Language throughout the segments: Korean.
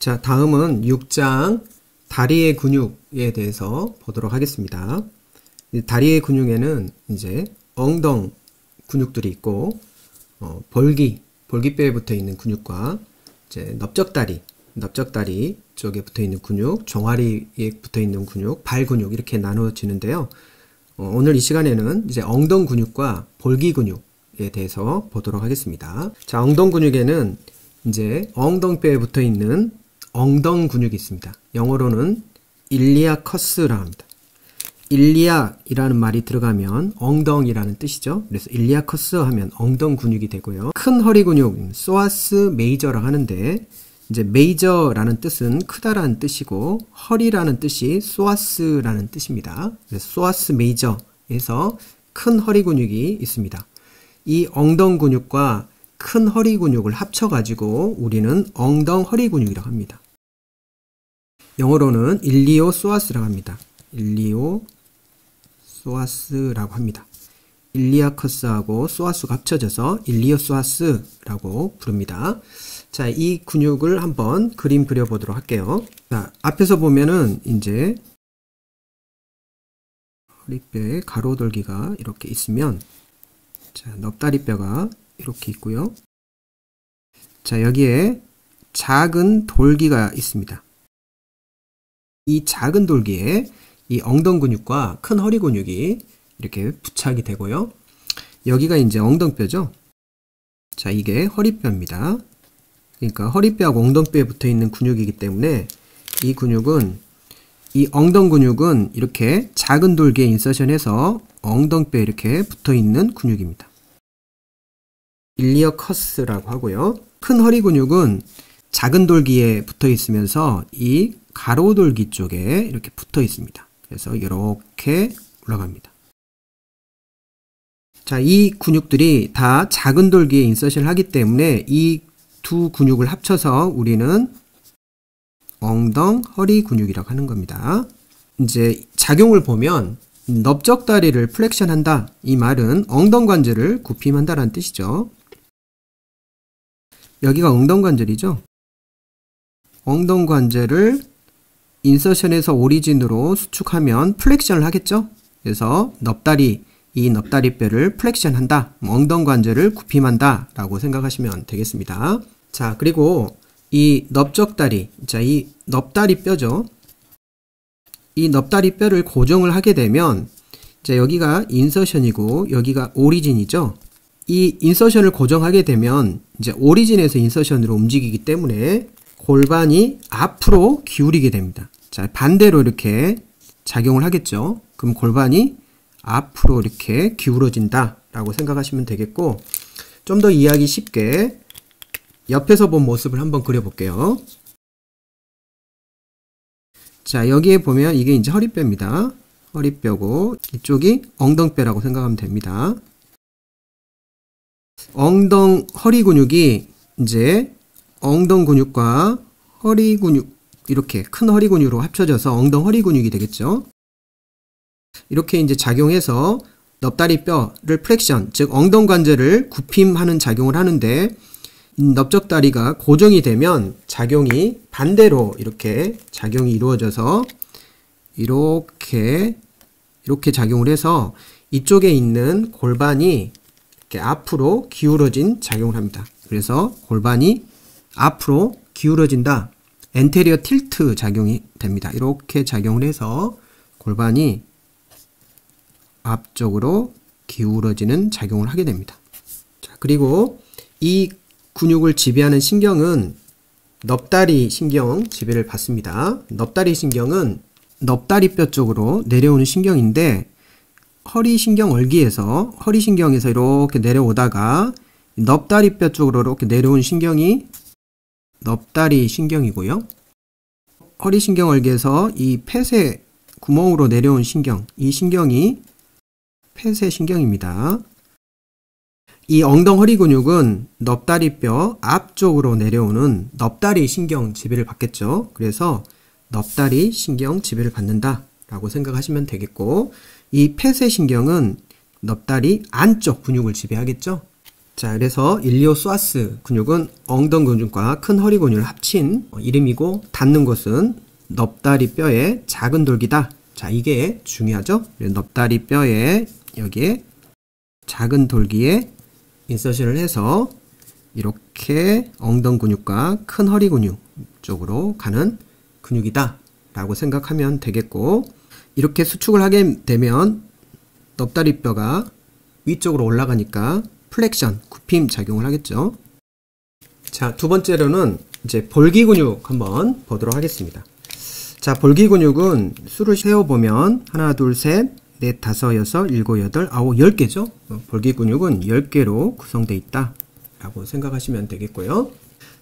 자, 다음은 6장 다리의 근육에 대해서 보도록 하겠습니다. 다리의 근육에는 이제 엉덩 근육들이 있고, 볼기뼈에 붙어 있는 근육과 이제 넓적다리 쪽에 붙어 있는 근육, 종아리에 붙어 있는 근육, 발 근육 이렇게 나누어지는데요. 오늘 이 시간에는 이제 엉덩 근육과 볼기 근육에 대해서 보도록 하겠습니다. 자, 엉덩 근육에는 이제 엉덩뼈에 붙어 있는 엉덩 근육이 있습니다. 영어로는 일리아커스라고 합니다. 일리아이라는 말이 들어가면 엉덩이라는 뜻이죠. 그래서 일리아커스 하면 엉덩 근육이 되고요. 큰 허리 근육, 소아스 메이저라고 하는데, 이제 메이저라는 뜻은 크다라는 뜻이고, 허리라는 뜻이 소아스라는 뜻입니다. 그래서 소아스 메이저에서 큰 허리 근육이 있습니다. 이 엉덩 근육과 큰 허리 근육을 합쳐가지고 우리는 엉덩 허리 근육이라고 합니다. 영어로는 일리오소아스라고 합니다. 일리오소아스라고 합니다. 일리아커스하고 소아스가 합쳐져서 일리오소아스라고 부릅니다. 자, 이 근육을 한번 그림 그려보도록 할게요. 자, 앞에서 보면은 이제 허리뼈에 가로돌기가 이렇게 있으면, 자, 넙다리뼈가 이렇게 있고요. 자, 여기에 작은 돌기가 있습니다. 이 작은 돌기에 이 엉덩 근육과 큰 허리 근육이 이렇게 부착이 되고요. 여기가 이제 엉덩뼈죠. 자, 이게 허리뼈입니다. 그러니까 허리뼈하고 엉덩뼈에 붙어 있는 근육이기 때문에 이 엉덩 근육은 이렇게 작은 돌기에 인서션해서 엉덩뼈에 이렇게 붙어 있는 근육입니다. 일리어커스라고 하고요. 큰 허리 근육은 작은 돌기에 붙어 있으면서 이 가로돌기 쪽에 이렇게 붙어 있습니다. 그래서 이렇게 올라갑니다. 자, 이 근육들이 다 작은 돌기에 인서션을 하기 때문에 이 두 근육을 합쳐서 우리는 엉덩 허리 근육이라고 하는 겁니다. 이제 작용을 보면 넓적다리를 플렉션 한다. 이 말은 엉덩 관절을 굽힘한다라는 뜻이죠. 여기가 엉덩 관절이죠. 엉덩 관절을 인서션에서 오리진으로 수축하면 플렉션을 하겠죠. 그래서 이 넙다리뼈를 플렉션 한다. 엉덩 관절을 굽힘한다 라고 생각하시면 되겠습니다. 자, 그리고 이 넓적다리, 자, 이 넙다리뼈죠. 이 넙다리뼈를 고정을 하게 되면, 자, 여기가 인서션이고 여기가 오리진이죠. 이 인서션을 고정하게 되면 이제 오리진에서 인서션으로 움직이기 때문에 골반이 앞으로 기울이게 됩니다. 자, 반대로 이렇게 작용을 하겠죠. 그럼 골반이 앞으로 이렇게 기울어진다 라고 생각하시면 되겠고, 좀 더 이해하기 쉽게 옆에서 본 모습을 한번 그려볼게요. 자, 여기에 보면 이게 이제 허리뼈입니다. 허리뼈고 이쪽이 엉덩뼈라고 생각하면 됩니다. 엉덩 허리 근육이 이제 엉덩 근육과 허리 근육, 이렇게 큰 허리 근육으로 합쳐져서 엉덩 허리 근육이 되겠죠. 이렇게 이제 작용해서 넙다리뼈를 플렉션, 즉 엉덩 관절을 굽힘하는 작용을 하는데, 넓적다리가 고정이 되면 작용이 반대로 이렇게 작용이 이루어져서 이렇게 작용을 해서 이쪽에 있는 골반이 이렇게 앞으로 기울어진 작용을 합니다. 그래서 골반이 앞으로 기울어진다. 엔테리어 틸트 작용이 됩니다. 이렇게 작용을 해서 골반이 앞쪽으로 기울어지는 작용을 하게 됩니다. 자, 그리고 이 근육을 지배하는 신경은 넙다리 신경 지배를 받습니다. 넙다리 신경은 넙다리뼈 쪽으로 내려오는 신경인데, 허리 신경에서 이렇게 내려오다가 넙다리뼈 쪽으로 이렇게 내려오는 신경이 넙다리 신경이고요. 허리 신경월기에서 이 폐쇄 구멍으로 내려온 신경, 이 신경이 폐쇄 신경입니다. 이 엉덩 허리 근육은 넙다리뼈 앞쪽으로 내려오는 넙다리 신경 지배를 받겠죠. 그래서 넙다리 신경 지배를 받는다 라고 생각하시면 되겠고, 이 폐쇄 신경은 넙다리 안쪽 근육을 지배하겠죠. 자, 그래서 일리오소아스 근육은 엉덩 근육과 큰 허리 근육을 합친 이름이고 닿는 곳은 넙다리 뼈의 작은 돌기다. 자, 이게 중요하죠? 넙다리 뼈에 여기에 작은 돌기에 인서션을 해서 이렇게 엉덩 근육과 큰 허리 근육 쪽으로 가는 근육이다 라고 생각하면 되겠고, 이렇게 수축을 하게 되면 넙다리 뼈가 위쪽으로 올라가니까 플렉션, 굽힘 작용을 하겠죠. 자, 두 번째로는 이제 볼기 근육 한번 보도록 하겠습니다. 자, 볼기 근육은 수를 세어보면 하나, 둘, 셋, 넷, 다섯, 여섯, 일곱, 여덟, 아홉, 10개죠. 볼기 근육은 10개로 구성되어 있다 라고 생각하시면 되겠고요.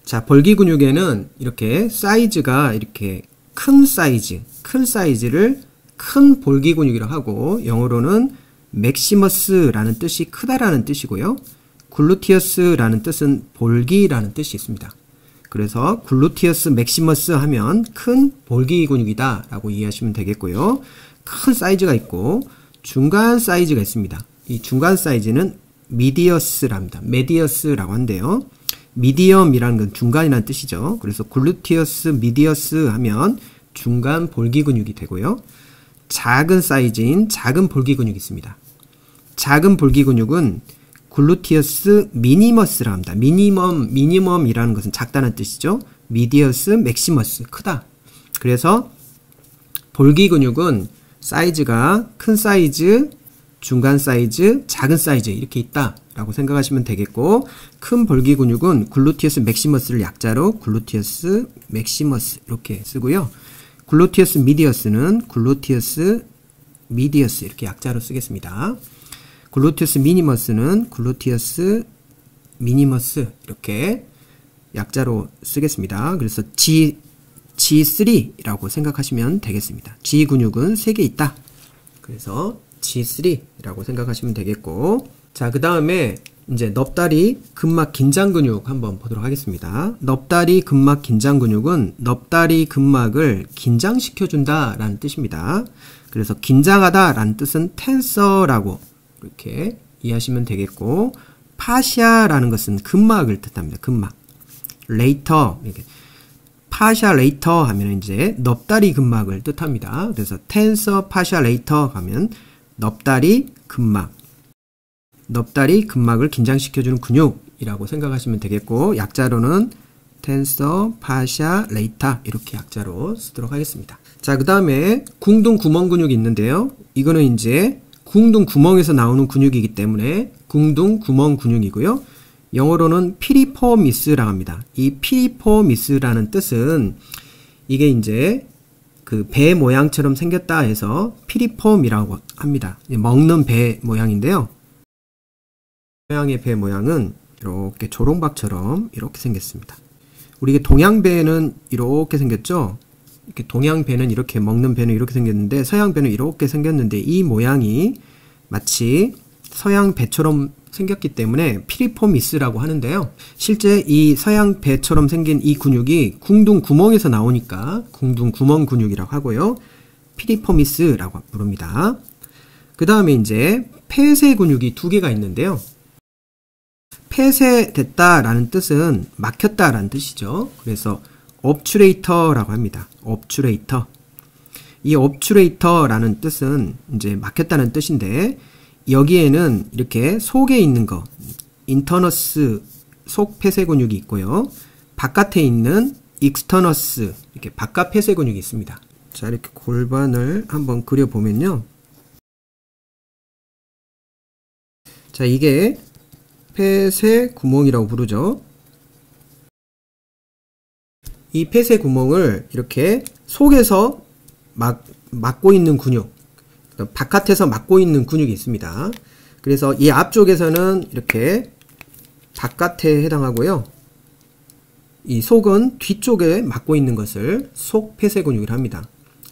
자, 볼기 근육에는 이렇게 사이즈가 이렇게 큰 사이즈를 큰 볼기 근육이라고 하고, 영어로는 맥시머스라는 뜻이 크다라는 뜻이고요. 글루티어스라는 뜻은 볼기라는 뜻이 있습니다. 그래서 글루티어스 맥시머스 하면 큰 볼기 근육이다 라고 이해하시면 되겠고요. 큰 사이즈가 있고 중간 사이즈가 있습니다. 이 중간 사이즈는 미디어스랍니다. 메디어스라고 한대요. 미디엄이라는 건 중간이라는 뜻이죠. 그래서 글루티어스 미디어스 하면 중간 볼기 근육이 되고요. 작은 사이즈인 작은 볼기 근육이 있습니다. 작은 볼기 근육은 글루티어스 미니머스라고 합니다. 미니멈이라는 것은 작다는 뜻이죠. 미디어스 맥시머스, 크다. 그래서 볼기 근육은 사이즈가 큰 사이즈, 중간 사이즈, 작은 사이즈 이렇게 있다 라고 생각하시면 되겠고, 큰 볼기 근육은 글루티어스 맥시머스를 약자로 글루티어스 맥시머스 이렇게 쓰고요. 글루티어스 미디어스는 글루티어스 미디어스 이렇게 약자로 쓰겠습니다. 글루티어스 미니머스는 글루티어스 미니머스 이렇게 약자로 쓰겠습니다. 그래서 G3라고 생각하시면 되겠습니다. G 근육은 3개 있다. 그래서 G3라고 생각하시면 되겠고, 자, 그 다음에 이제 넙다리 근막 긴장 근육 한번 보도록 하겠습니다. 넙다리 근막 긴장 근육은 넙다리 근막을 긴장시켜준다 라는 뜻입니다. 그래서 긴장하다 라는 뜻은 텐서라고 이렇게 이해하시면 되겠고, 파시아라는 것은 근막을 뜻합니다. 근막. 레이터, 이렇게 파시아 레이터 하면 이제 넙다리 근막을 뜻합니다. 그래서 텐서 파시아 레이터 하면 넙다리 근막. 넙다리 근막을 긴장시켜주는 근육이라고 생각하시면 되겠고, 약자로는 텐서 파시아 레이터 이렇게 약자로 쓰도록 하겠습니다. 자, 그 다음에 궁둥 구멍 근육이 있는데요. 이거는 이제 궁둥 구멍에서 나오는 근육이기 때문에 궁둥 구멍 근육이고요. 영어로는 피리포미스라고 합니다. 이 피리포미스라는 뜻은 이게 이제 그 배 모양처럼 생겼다 해서 피리폼이라고 합니다. 먹는 배 모양인데요. 서양의 배 모양은 이렇게 조롱박처럼 이렇게 생겼습니다. 우리 동양배는 이렇게 생겼죠? 이렇게 동양배는 이렇게, 먹는 배는 이렇게 생겼는데, 서양배는 이렇게 생겼는데, 이 모양이 마치 서양 배처럼 생겼기 때문에 피리포미스라고 하는데요. 실제 이 서양 배처럼 생긴 이 근육이 궁둥 구멍에서 나오니까 궁둥 구멍 근육이라고 하고요. 피리포미스라고 부릅니다. 그 다음에 이제 폐쇄 근육이 2개가 있는데요. 폐쇄됐다라는 뜻은 막혔다라는 뜻이죠. 그래서 obturator라고 합니다. obturator. 이 obturator라는 뜻은 이제 막혔다는 뜻인데, 여기에는 이렇게 속에 있는 거, 인터너스 속 폐쇄 근육이 있고요. 바깥에 있는 익스터너스, 이렇게 바깥 폐쇄 근육이 있습니다. 자, 이렇게 골반을 한번 그려보면요. 자, 이게 폐쇄 구멍이라고 부르죠. 이 폐쇄 구멍을 이렇게 속에서 막고 있는 근육, 바깥에서 막고 있는 근육이 있습니다. 그래서 이 앞쪽에서는 이렇게 바깥에 해당하고요. 이 속은 뒤쪽에 막고 있는 것을 속 폐쇄 근육이라고 합니다.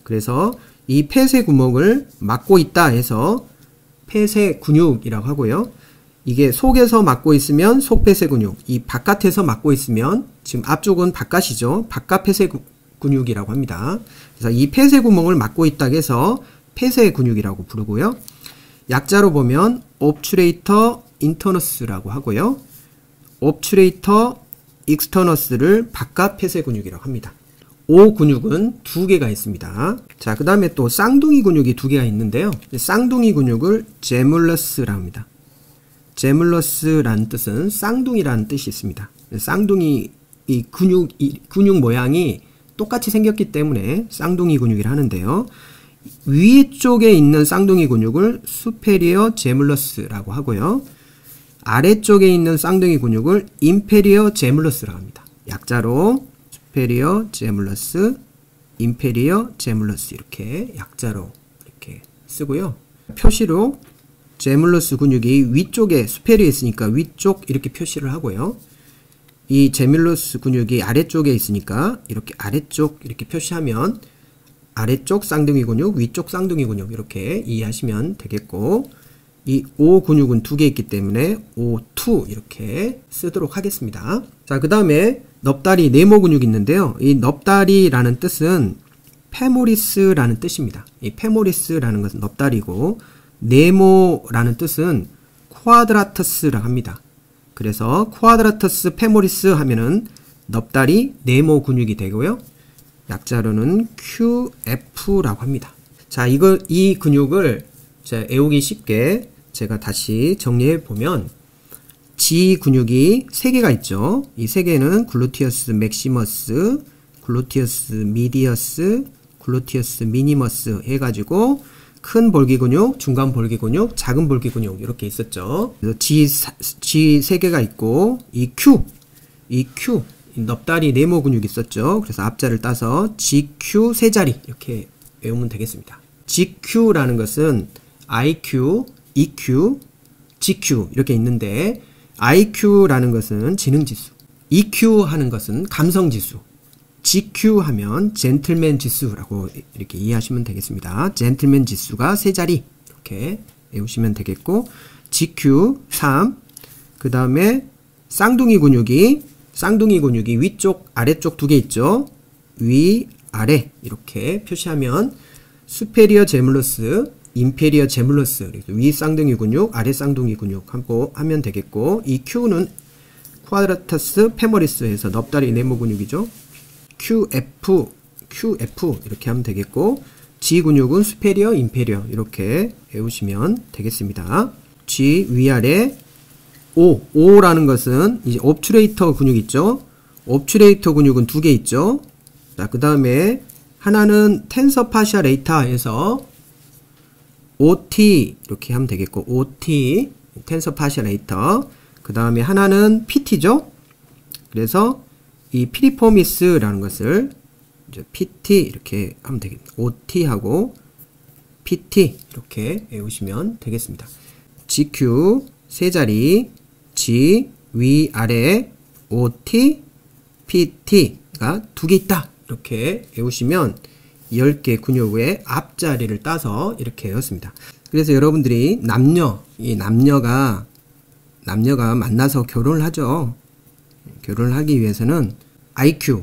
그래서 이 폐쇄 구멍을 막고 있다 해서 폐쇄 근육이라고 하고요. 이게 속에서 막고 있으면 속폐쇄 근육, 이 바깥에서 막고 있으면, 지금 앞쪽은 바깥이죠. 바깥 폐쇄 근육이라고 합니다. 그래서 이 폐쇄 구멍을 막고 있다고 해서 폐쇄 근육이라고 부르고요. 약자로 보면 obturator internus라고 하고요. 옵츄레이터 익스터너스를 바깥 폐쇄 근육이라고 합니다. O 근육은 두 개가 있습니다. 자, 그 다음에 또 쌍둥이 근육이 두 개가 있는데요. 쌍둥이 근육을 제뮬러스라고 합니다. 제뮬러스라는 뜻은 쌍둥이라는 뜻이 있습니다. 쌍둥이 이 근육 모양이 똑같이 생겼기 때문에 쌍둥이 근육이라 하는데요. 위쪽에 있는 쌍둥이 근육을 수페리어 제뮬러스라고 하고요. 아래쪽에 있는 쌍둥이 근육을 인페리어 제뮬러스라고 합니다. 약자로 수페리어 제뮬러스, 인페리어 제뮬러스 이렇게 약자로 이렇게 쓰고요. 표시로 제뮬러스 근육이 위쪽에 수페리어에 있으니까 위쪽 이렇게 표시를 하고요. 이 제뮬러스 근육이 아래쪽에 있으니까 이렇게 아래쪽 이렇게 표시하면 아래쪽 쌍둥이 근육, 위쪽 쌍둥이 근육 이렇게 이해하시면 되겠고, 이 O 근육은 두 개 있기 때문에 O2 이렇게 쓰도록 하겠습니다. 자, 그 다음에 넙다리 네모 근육이 있는데요. 이 넙다리라는 뜻은 페모리스라는 뜻입니다. 이 페모리스라는 것은 넙다리고, 네모라는 뜻은 쿼드라터스라고 합니다. 그래서 쿼드라터스 페모리스 하면은 넙다리 네모 근육이 되고요. 약자로는 QF라고 합니다. 자, 이 근육을 외우기 쉽게 제가 다시 정리해 보면, G 근육이 3개가 있죠. 이 3개는 글루티어스 맥시머스, 글루티어스 미디어스, 글루티어스 미니머스 해가지고 큰 볼기 근육, 중간 볼기 근육, 작은 볼기 근육 이렇게 있었죠. 그래서 G 3개가 있고, 이 Q 넙다리 네모 근육이 있었죠. 그래서 앞자를 따서 GQ 세 자리 이렇게 외우면 되겠습니다. GQ라는 것은 IQ, EQ, GQ 이렇게 있는데, IQ라는 것은 지능지수, EQ 하는 것은 감성지수, GQ 하면 젠틀맨 지수라고 이렇게 이해하시면 되겠습니다. 젠틀맨 지수가 세 자리 이렇게 외우시면 되겠고, GQ 3, 그 다음에 쌍둥이 근육이 위쪽 아래쪽 두 개 있죠. 위 아래 이렇게 표시하면 수페리어 제뮬러스, 인페리어 제뮬러스, 위 쌍둥이 근육, 아래 쌍둥이 근육 하고 하면 되겠고, 이 Q는 쿼드라터스 페모리스에서 넙다리 네모 근육이죠. QF 이렇게 하면 되겠고, G 근육은 수페리어, 인페리어 이렇게 외우시면 되겠습니다. G 위아래, O라는 것은 이제 옵츄레이터 근육 있죠. 옵츄레이터 근육은 두 개 있죠. 자, 그 다음에 하나는 텐서 파시아 레이터에서 OT 이렇게 하면 되겠고, OT 텐서 파시아 레이터. 그 다음에 하나는 PT죠. 그래서 이 피리포미스라는 것을 이제 PT 이렇게 하면 되겠습니다. OT하고 PT 이렇게 외우시면 되겠습니다. GQ 세 자리, G 위 아래, OT PT가 두 개 있다 이렇게 외우시면 10개 근육의 앞자리를 따서 이렇게 외웠습니다. 그래서 여러분들이 남녀가 만나서 결혼을 하죠. 결혼을 하기 위해서는 IQ,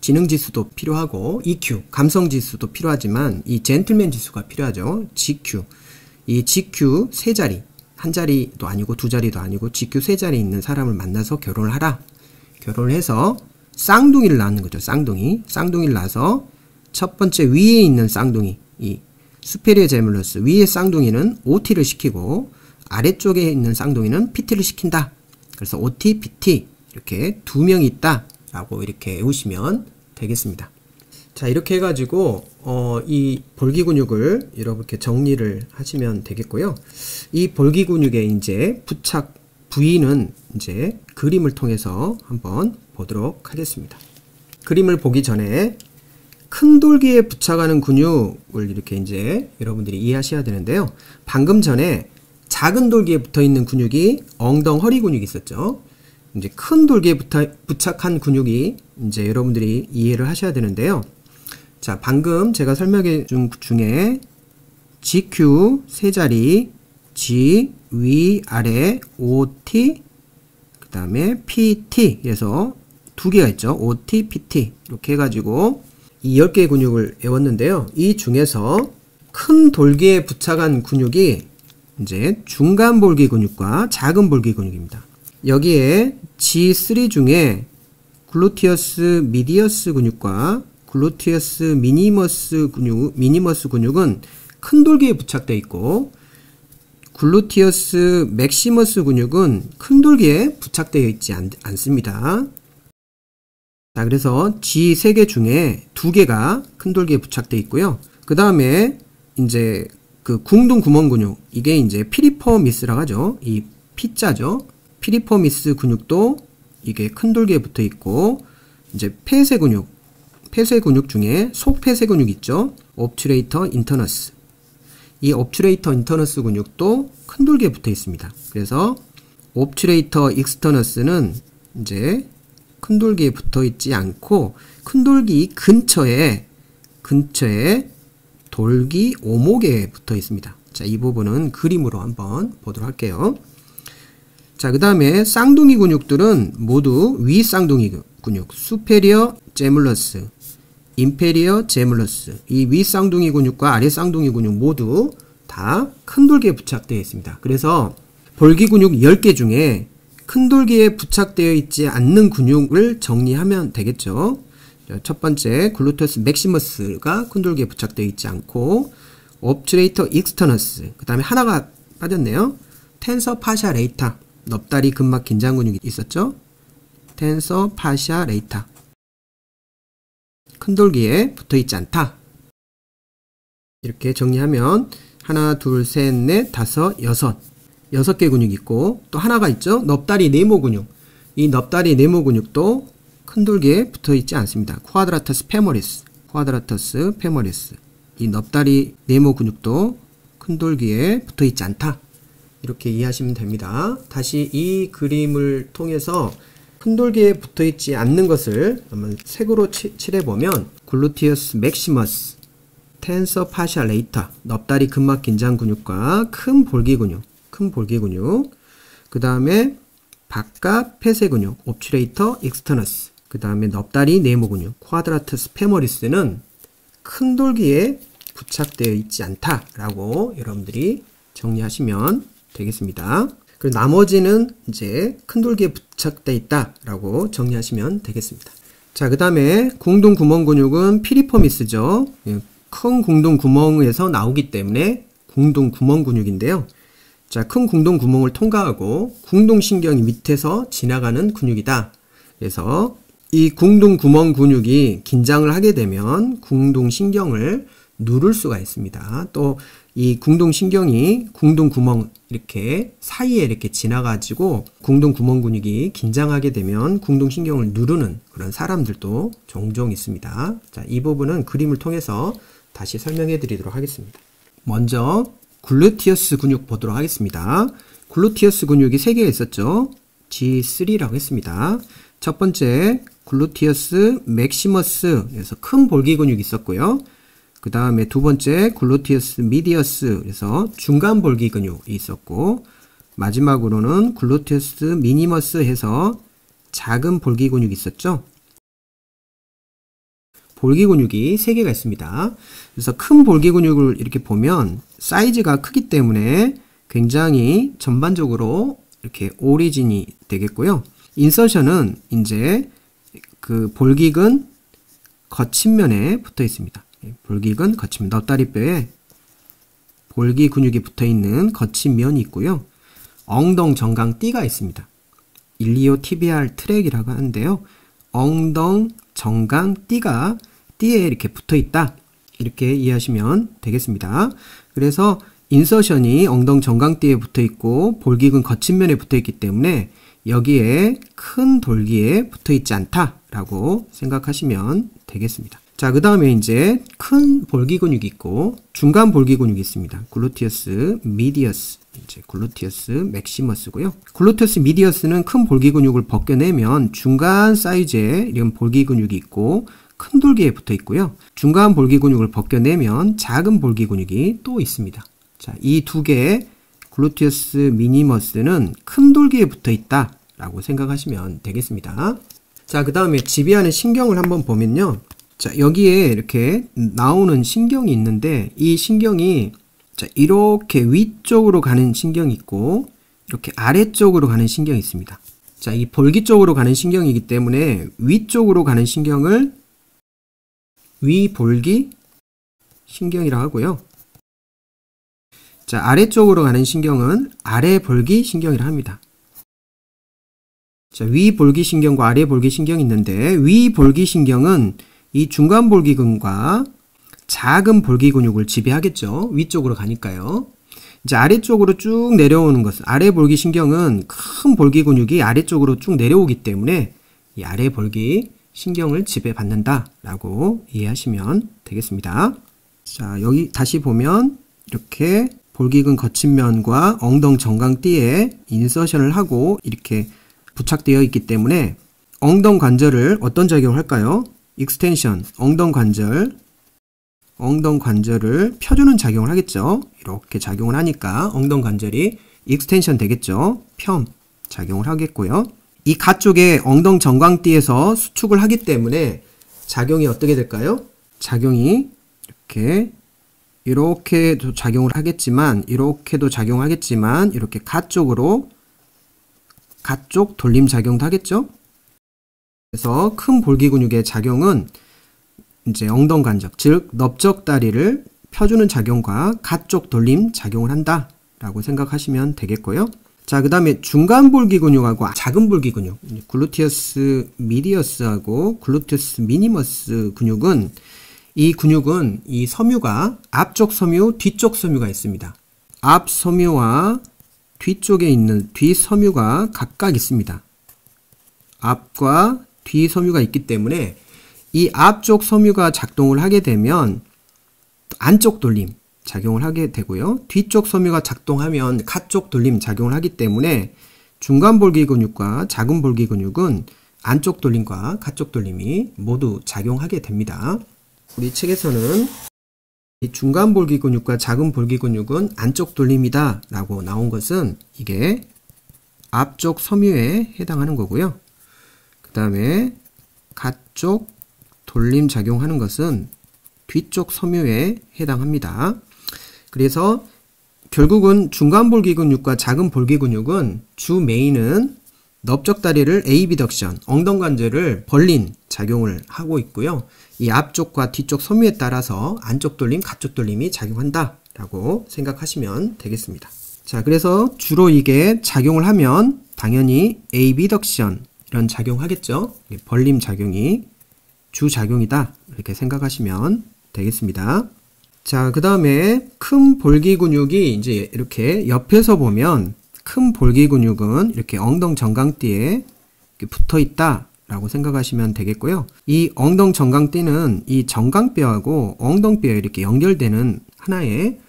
지능지수도 필요하고, EQ, 감성지수도 필요하지만 이 젠틀맨 지수가 필요하죠. GQ, 이 GQ 세 자리, 한 자리도 아니고 두 자리도 아니고 GQ 세 자리 있는 사람을 만나서 결혼을 하라. 결혼을 해서 쌍둥이를 낳는 거죠. 쌍둥이를 낳아서 첫 번째 위에 있는 쌍둥이, 이 수페리어 제뮬러스 위에 쌍둥이는 OT를 시키고 아래쪽에 있는 쌍둥이는 PT를 시킨다. 그래서 OT, PT 이렇게 두 명이 있다 라고 이렇게 외우시면 되겠습니다. 자, 이렇게 해가지고 이 볼기 근육을 이렇게 정리를 하시면 되겠고요. 이 볼기 근육의 이제 부착 부위는 이제 그림을 통해서 한번 보도록 하겠습니다. 그림을 보기 전에 큰 돌기에 부착하는 근육을 이렇게 이제 여러분들이 이해하셔야 되는데요. 방금 전에 작은 돌기에 붙어 있는 근육이 엉덩허리 근육이 있었죠. 이제 큰 돌기에 부착한 근육이 이제 여러분들이 이해를 하셔야 되는데요. 자, 방금 제가 설명해 준 중에 GQ 세 자리, G 위 아래, OT 그 다음에 PT 그래서 두 개가 있죠. OT, PT 이렇게 해가지고 이 10개의 근육을 외웠는데요. 이 중에서 큰 돌기에 부착한 근육이 이제 중간 볼기 근육과 작은 볼기 근육입니다. 여기에 G3 중에 글루티어스 미디어스 근육과 글루티어스 미니머스 근육은 큰 돌기에 부착되어 있고, 글루티어스 맥시머스 근육은 큰 돌기에 부착되어 있지 않습니다. 자, 그래서 G 3개 중에 2개가 큰 돌기에 부착되어 있고요. 그 다음에 이제 그 궁둥 구멍 근육, 이게 이제 피리포미스라고 하죠. 이 P자죠. 피리포미스 근육도 이게 큰 돌기에 붙어 있고, 이제 폐쇄 근육 중에 속폐쇄 근육 있죠. 옵츄레이터 인터너스. 이 옵츄레이터 인터너스 근육도 큰 돌기에 붙어 있습니다. 그래서 옵츄레이터 익스터너스는 이제 큰 돌기에 붙어 있지 않고, 큰 돌기 근처에 돌기 오목에 붙어 있습니다. 자, 이 부분은 그림으로 한번 보도록 할게요. 자, 그 다음에 쌍둥이 근육들은 모두 위 쌍둥이 근육, 수페리어 제물러스, 인페리어 제물러스, 이 위 쌍둥이 근육과 아래 쌍둥이 근육 모두 다 큰 돌기에 부착되어 있습니다. 그래서 볼기 근육 10개 중에 큰 돌기에 부착되어 있지 않는 근육을 정리하면 되겠죠. 첫 번째 글루테우스 맥시머스가 큰 돌기에 부착되어 있지 않고, 옵츄레이터 익스터너스, 그 다음에 하나가 빠졌네요. 텐서 파샤 레이타, 넙다리 근막 긴장 근육이 있었죠. 텐서 파샤 레이타, 큰 돌기에 붙어 있지 않다. 이렇게 정리하면 하나, 둘, 셋, 넷, 다섯, 여섯 개 근육이 있고, 또 하나가 있죠. 넙다리 네모 근육. 이 넙다리 네모 근육도 큰 돌기에 붙어 있지 않습니다. 쿼드라터스 페모리스. 이 넙다리 네모 근육도 큰 돌기에 붙어 있지 않다. 이렇게 이해하시면 됩니다. 다시 이 그림을 통해서 큰 돌기에 붙어 있지 않는 것을 한번 색으로 칠해보면, 글루티어스 맥시머스, 텐서 파샤 레이타, 넙다리 근막 긴장 근육과 큰 볼기 근육, 그 다음에 바깥 폐쇄 근육, 옵츄레이터 익스터너스, 그 다음에 넙다리 네모 근육, 쿼드라터스 페모리스는 큰 돌기에 부착되어 있지 않다라고 여러분들이 정리하시면 되겠습니다. 그리고 나머지는 이제 큰 돌기에 부착되어 있다라고 정리하시면 되겠습니다. 자, 그 다음에 궁둥 구멍 근육은 피리포미스죠. 큰 궁둥 구멍에서 나오기 때문에 궁둥 구멍 근육인데요. 자, 큰 궁둥 구멍을 통과하고 궁둥신경이 밑에서 지나가는 근육이다. 그래서 이 궁둥 구멍 근육이 긴장을 하게 되면 궁둥신경을 누를 수가 있습니다. 또 이 궁둥신경이 궁둥 구멍 이렇게 사이에 이렇게 지나가지고 궁둥 구멍 근육이 긴장하게 되면 궁둥신경을 누르는 그런 사람들도 종종 있습니다. 자, 이 부분은 그림을 통해서 다시 설명해 드리도록 하겠습니다. 먼저 글루티어스 근육 보도록 하겠습니다. 글루티어스 근육이 3개가 있었죠. G3라고 했습니다. 첫 번째 글루티어스 맥시머스, 그래서 큰 볼기 근육이 있었고요. 그 다음에 두 번째 글루티어스 미디어스, 그래서 중간 볼기 근육이 있었고, 마지막으로는 글루티어스 미니머스 해서 작은 볼기 근육이 있었죠. 볼기 근육이 3개가 있습니다. 그래서 큰 볼기 근육을 이렇게 보면 사이즈가 크기 때문에 굉장히 전반적으로 이렇게 오리진이 되겠고요. 인서션은 이제 그 볼기근 거친면에 붙어 있습니다. 볼기근 거친면, 넙다리뼈에 볼기 근육이 붙어 있는 거친면이 있고요. 엉덩 정강띠가 있습니다. 일리오티비알 트랙이라고 하는데요. 엉덩 정강띠가 띠에 이렇게 붙어 있다. 이렇게 이해하시면 되겠습니다. 그래서 인서션이 엉덩 정강띠에 붙어 있고 볼기근 거친면에 붙어 있기 때문에 여기에 큰 돌기에 붙어 있지 않다라고 생각하시면 되겠습니다. 자, 그 다음에 이제 큰 볼기 근육이 있고 중간 볼기 근육이 있습니다. 글루티어스 미디어스, 이제 글루티어스 맥시머스고요. 글루티어스 미디어스는 큰 볼기 근육을 벗겨내면 중간 사이즈의 이런 볼기 근육이 있고 큰 돌기에 붙어 있고요. 중간 볼기 근육을 벗겨내면 작은 볼기 근육이 또 있습니다. 자, 이 두 개의 글루티어스 미니머스는 큰 돌기에 붙어 있다 라고 생각하시면 되겠습니다. 자, 그 다음에 지배하는 신경을 한번 보면요. 자, 여기에 이렇게 나오는 신경이 있는데 이 신경이 자, 이렇게 위쪽으로 가는 신경이 있고 이렇게 아래쪽으로 가는 신경이 있습니다. 자, 이 볼기 쪽으로 가는 신경이기 때문에 위쪽으로 가는 신경을 위볼기 신경이라 하고요. 자, 아래쪽으로 가는 신경은 아래볼기 신경이라 합니다. 자, 위볼기 신경과 아래볼기 신경이 있는데 위볼기 신경은 이 중간볼기근과 작은 볼기 근육을 지배하겠죠. 위쪽으로 가니까요. 이제 아래쪽으로 쭉 내려오는 것은 아래볼기 신경은 큰 볼기 근육이 아래쪽으로 쭉 내려오기 때문에 이 아래볼기 신경을 지배받는다 라고 이해하시면 되겠습니다. 자, 여기 다시 보면 이렇게 볼기근 거친면과 엉덩 정강띠에 인서션을 하고 이렇게 부착되어 있기 때문에 엉덩 관절을 어떤 작용을 할까요? 익스텐션, 엉덩 관절을 펴주는 작용을 하겠죠. 이렇게 작용을 하니까 엉덩 관절이 익스텐션 되겠죠. 펴 작용을 하겠고요. 이 가쪽에 엉덩 정강띠에서 수축을 하기 때문에 작용이 어떻게 될까요? 작용이 이렇게도 작용을 하겠지만 이렇게도 작용하겠지만 이렇게 가쪽 돌림 작용도 하겠죠. 그래서 큰 볼기 근육의 작용은 이제 엉덩 관절, 즉 넓적다리를 펴주는 작용과 가쪽 돌림 작용을 한다 라고 생각하시면 되겠고요. 자, 그 다음에 중간 볼기 근육하고 작은 볼기 근육, 글루티어스 미디어스하고 글루티어스 미니머스 근육은 이 섬유가 앞쪽 섬유, 뒤쪽 섬유가 있습니다. 앞 섬유와 뒤쪽에 있는 뒤 섬유가 각각 있습니다. 앞과 뒤 섬유가 있기 때문에 이 앞쪽 섬유가 작동을 하게 되면 안쪽 돌림 작용을 하게 되고요. 뒤쪽 섬유가 작동하면 가쪽 돌림 작용을 하기 때문에 중간 볼기 근육과 작은 볼기 근육은 안쪽 돌림과 가쪽 돌림이 모두 작용하게 됩니다. 우리 책에서는 이 중간 볼기 근육과 작은 볼기 근육은 안쪽 돌림이다 라고 나온 것은 이게 앞쪽 섬유에 해당하는 거고요. 그 다음에 가쪽 돌림 작용하는 것은 뒤쪽 섬유에 해당합니다. 그래서 결국은 중간 볼기 근육과 작은 볼기 근육은 주 메인은 넓적다리를 에이비덕션, 엉덩 관절을 벌린 작용을 하고 있고요. 이 앞쪽과 뒤쪽 섬유에 따라서 안쪽 돌림, 가쪽 돌림이 작용한다 라고 생각하시면 되겠습니다. 자, 그래서 주로 이게 작용을 하면 당연히 에이비덕션 이런 작용하겠죠. 벌림 작용이 주작용이다 이렇게 생각하시면 되겠습니다. 자, 그 다음에 큰 볼기 근육이 이제 이렇게 옆에서 보면 큰 볼기 근육은 이렇게 엉덩 정강띠에 이렇게 붙어 있다 라고 생각하시면 되겠고요. 이 엉덩 정강띠는 이 정강뼈하고 엉덩뼈에 이렇게 연결되는 하나의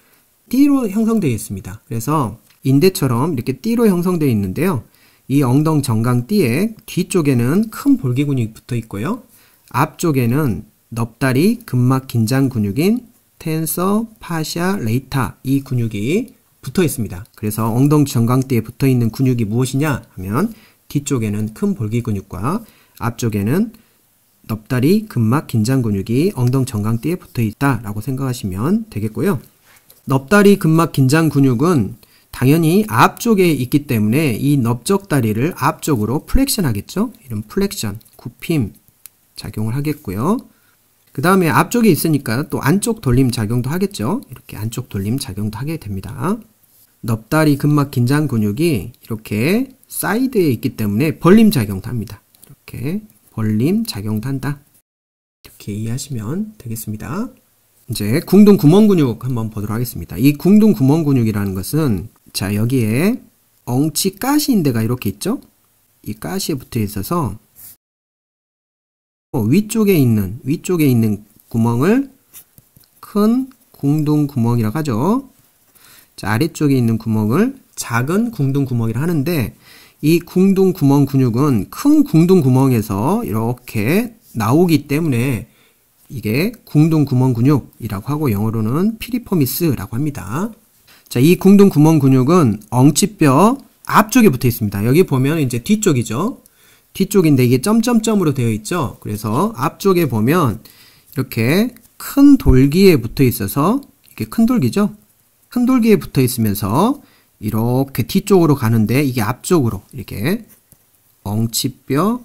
띠로 형성되어 있습니다. 그래서 인대처럼 이렇게 띠로 형성되어 있는데요. 이 엉덩 정강띠의 뒤쪽에는 큰 볼기 근육이 붙어 있고요. 앞쪽에는 넙다리 근막 긴장 근육인 텐서 파샤 레이타 이 근육이 붙어 있습니다. 그래서 엉덩 정강띠에 붙어 있는 근육이 무엇이냐 하면 뒤쪽에는 큰 볼기 근육과 앞쪽에는 넙다리 근막 긴장 근육이 엉덩 정강띠에 붙어 있다 라고 생각하시면 되겠고요. 넙다리 근막 긴장 근육은 당연히 앞쪽에 있기 때문에 이 넓적다리를 앞쪽으로 플렉션 하겠죠. 이런 플렉션, 굽힘 작용을 하겠고요. 그 다음에 앞쪽에 있으니까 또 안쪽 돌림 작용도 하겠죠. 이렇게 안쪽 돌림 작용도 하게 됩니다. 넙다리 근막 긴장 근육이 이렇게 사이드에 있기 때문에 벌림 작용도 합니다. 이렇게 벌림 작용도 한다. 이렇게 이해하시면 되겠습니다. 이제 궁둥 구멍 근육 한번 보도록 하겠습니다. 이 궁둥 구멍 근육이라는 것은 자, 여기에 엉치 가시인대가 이렇게 있죠. 이 가시에 붙어 있어서 위쪽에 있는 구멍을 큰 궁둥 구멍이라고 하죠. 자, 아래쪽에 있는 구멍을 작은 궁둥 구멍이라 하는데 이 궁둥 구멍 근육은 큰 궁둥 구멍에서 이렇게 나오기 때문에 이게 궁둥 구멍 근육이라고 하고 영어로는 피리포미스라고 합니다. 자, 이 궁둥 구멍 근육은 엉치뼈 앞쪽에 붙어 있습니다. 여기 보면 이제 뒤쪽이죠. 뒤쪽인데 이게 점점점으로 되어 있죠. 그래서 앞쪽에 보면 이렇게 큰 돌기에 붙어 있어서 이게 큰 돌기죠. 큰 돌기에 붙어 있으면서 이렇게 뒤쪽으로 가는데 이게 앞쪽으로 이렇게 엉치뼈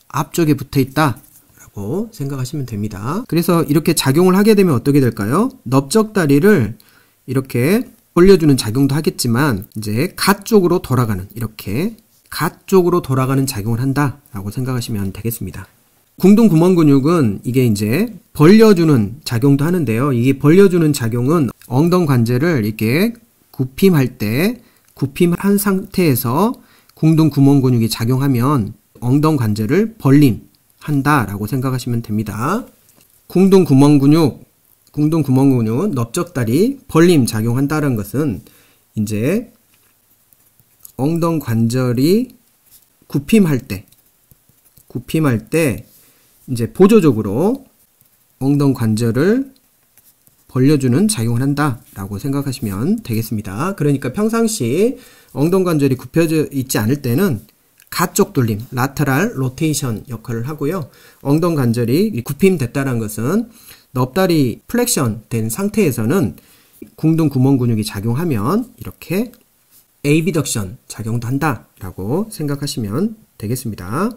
앞쪽에 붙어 있다 라고 생각하시면 됩니다. 그래서 이렇게 작용을 하게 되면 어떻게 될까요? 넓적다리를 이렇게 벌려주는 작용도 하겠지만 이제 갓 쪽으로 돌아가는, 이렇게 갓 쪽으로 돌아가는 작용을 한다 라고 생각하시면 되겠습니다. 궁둥구멍 근육은 이게 이제 벌려주는 작용도 하는데요. 이게 벌려주는 작용은 엉덩관절을 이렇게 굽힘할 때, 굽힘한 상태에서 궁둥구멍 근육이 작용하면 엉덩관절을 벌림한다 라고 생각하시면 됩니다. 궁둥구멍 근육, 넓적다리 벌림 작용한다는 것은 이제 엉덩관절이 굽힘할 때 이제 보조적으로 엉덩관절을 벌려주는 작용을 한다 라고 생각하시면 되겠습니다. 그러니까 평상시 엉덩관절이 굽혀져 있지 않을 때는 가쪽 돌림, 라테럴 로테이션 역할을 하고요. 엉덩관절이 굽힘됐다는 것은 넙다리 플렉션 된 상태에서는 궁둥구멍 근육이 작용하면 이렇게 에이비덕션 작용도 한다 라고 생각하시면 되겠습니다.